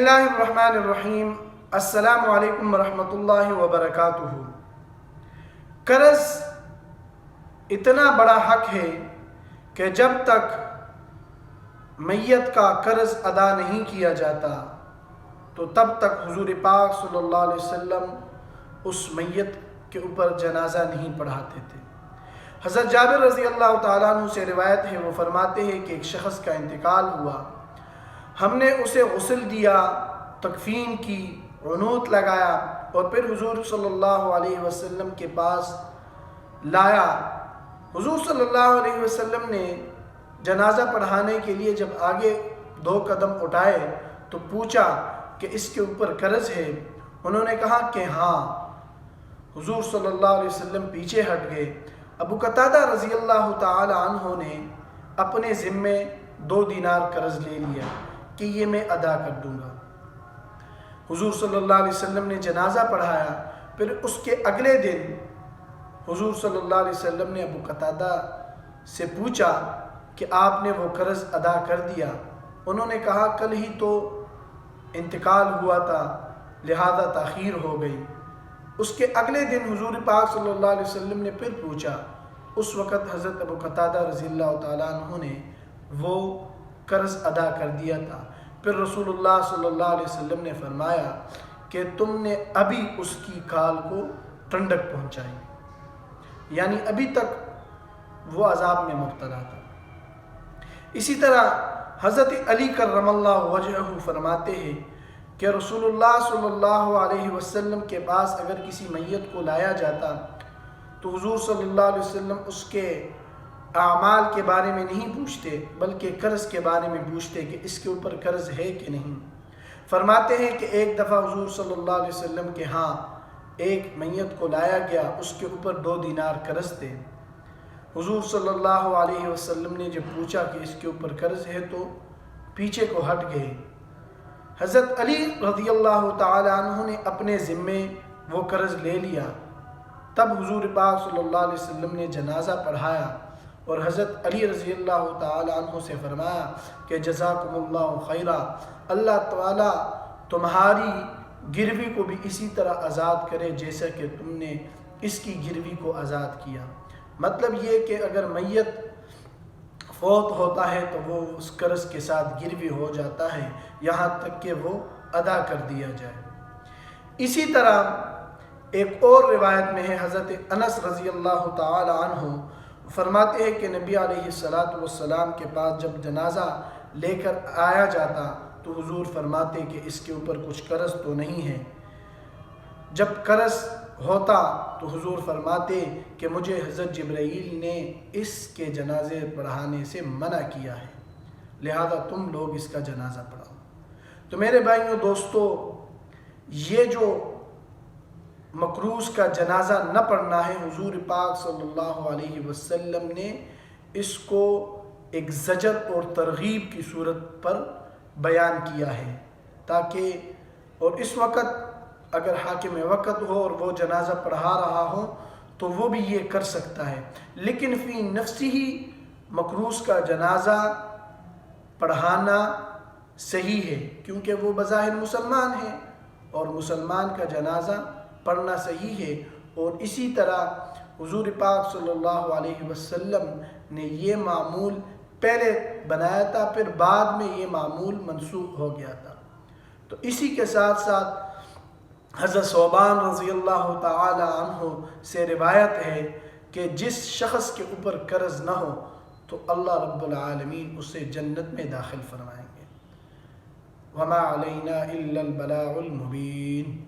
بسم اللہ الرحمن الرحیم۔ السلام علیکم ورحمۃ اللہ وبرکاتہ۔ قرض اتنا بڑا حق ہے کہ جب تک میت کا قرض ادا نہیں کیا جاتا تو تب تک حضور پاک صلی اللہ علیہ وسلم اس میت کے اوپر جنازہ نہیں پڑھاتے تھے۔ حضرت جابر رضی اللہ تعالیٰ عنہ سے روایت ہے، وہ فرماتے ہیں کہ ایک شخص کا انتقال ہوا، ہم نے اسے غسل دیا، تکفین کی، عنوت لگایا اور پھر حضور صلی اللہ علیہ وسلم کے پاس لایا۔ حضور صلی اللہ علیہ وسلم نے جنازہ پڑھانے کے لیے جب آگے 2 قدم اٹھائے تو پوچھا کہ اس کے اوپر قرض ہے؟ انہوں نے کہا کہ ہاں۔ حضور صلی اللہ علیہ وسلم پیچھے ہٹ گئے۔ ابو قتادہ رضی اللہ تعالی عنہ نے اپنے ذمے 2 دینار قرض لے لیا کہ یہ میں ادا کر دوں گا۔ حضور صلی اللہ علیہ وسلم نے جنازہ پڑھایا، پھر اس کے اگلے دن حضور صلی اللہ علیہ وسلم نے ابو قتادہ سے پوچھا کہ آپ نے وہ قرض ادا کر دیا؟ انہوں نے کہا کل ہی تو انتقال ہوا تھا لہذا تاخیر ہو گئی۔ اس کے اگلے دن حضور پاک صلی اللہ علیہ وسلم نے پھر پوچھا، اس وقت حضرت ابو قتادہ رضی اللہ تعالیٰ عنہ نے وہ قرض ادا کر دیا تھا۔ پھر رسول اللہ صلی اللہ علیہ وسلم نے فرمایا کہ تم نے ابھی اس کی کھال کو ٹھنڈک پہنچائی، یعنی ابھی تک وہ عذاب میں مبتلا تھا۔ اسی طرح حضرت علی کرم اللہ وجہہ فرماتے ہیں کہ رسول اللہ صلی اللہ علیہ وسلم کے پاس اگر کسی میت کو لایا جاتا تو حضور صلی اللہ علیہ وسلم اس کے اعمال کے بارے میں نہیں پوچھتے بلکہ قرض کے بارے میں پوچھتے کہ اس کے اوپر قرض ہے کہ نہیں۔ فرماتے ہیں کہ ایک دفعہ حضور صلی اللہ علیہ وسلم کے ہاں ایک میت کو لایا گیا، اس کے اوپر 2 دینار قرض تھے۔ حضور صلی اللہ علیہ وسلم نے جب پوچھا کہ اس کے اوپر قرض ہے تو پیچھے کو ہٹ گئے۔ حضرت علی رضی اللہ تعالی عنہ نے اپنے ذمے وہ قرض لے لیا۔ تب حضور پاک صلی اللہ علیہ وسلم نے جنازہ پڑھایا اور حضرت علی رضی اللہ تعالی عنہ سے فرمایا کہ جزاکم اللہ خیرا، اللہ تعالیٰ تمہاری گروی کو بھی اسی طرح آزاد کرے جیسا کہ تم نے اس کی گروی کو آزاد کیا۔ مطلب یہ کہ اگر میت فوت ہوتا ہے تو وہ اس قرض کے ساتھ گروی ہو جاتا ہے یہاں تک کہ وہ ادا کر دیا جائے۔ اسی طرح ایک اور روایت میں ہے، حضرت انس رضی اللہ تعالی عنہ فرماتے ہیں کہ نبی علیہ السلام کے پاس جب جنازہ لے کر آیا جاتا تو حضور فرماتے کہ اس کے اوپر کچھ قرض تو نہیں ہے۔ جب قرض ہوتا تو حضور فرماتے کہ مجھے حضرت جبرائیل نے اس کے جنازے پڑھانے سے منع کیا ہے، لہذا تم لوگ اس کا جنازہ پڑھاؤ۔ تو میرے بھائیوں دوستو، یہ جو مقروض کا جنازہ نہ پڑھنا ہے، حضور پاک صلی اللہ علیہ وسلم نے اس کو ایک زجر اور ترغیب کی صورت پر بیان کیا ہے تاکہ اور اس وقت اگر حاکم وقت ہو اور وہ جنازہ پڑھا رہا ہو تو وہ بھی یہ کر سکتا ہے، لیکن فی نفسی ہی مقروض کا جنازہ پڑھانا صحیح ہے کیونکہ وہ بظاہر مسلمان ہے اور مسلمان کا جنازہ پڑھنا صحیح ہے۔ اور اسی طرح حضور پاک صلی اللہ علیہ وسلم نے یہ معمول پہلے بنایا تھا، پھر بعد میں یہ معمول منسوخ ہو گیا تھا۔ تو اسی کے ساتھ ساتھ حضرت ثوبان رضی اللہ تعالی عنہ سے روایت ہے کہ جس شخص کے اوپر قرض نہ ہو تو اللہ رب العالمین اسے جنت میں داخل فرمائیں گے۔ وما علینا الا البلاغ المبین۔